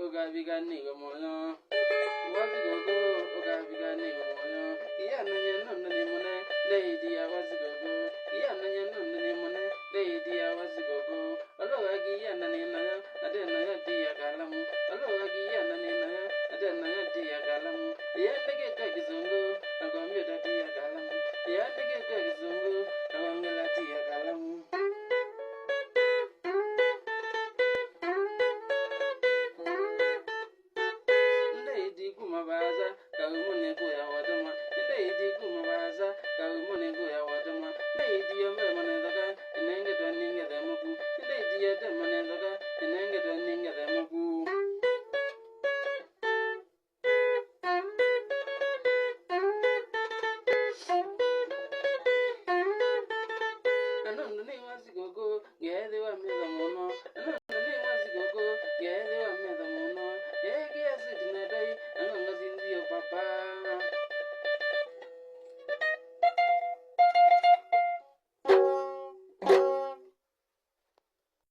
oga biga ni gomono. Was go go, oga biga ni gomono. Iya nanya no ni mone, lady I was go go. Iya nanya no ni mone, lady I was go go. Aloha giya nani na, adena ya dia kalamu.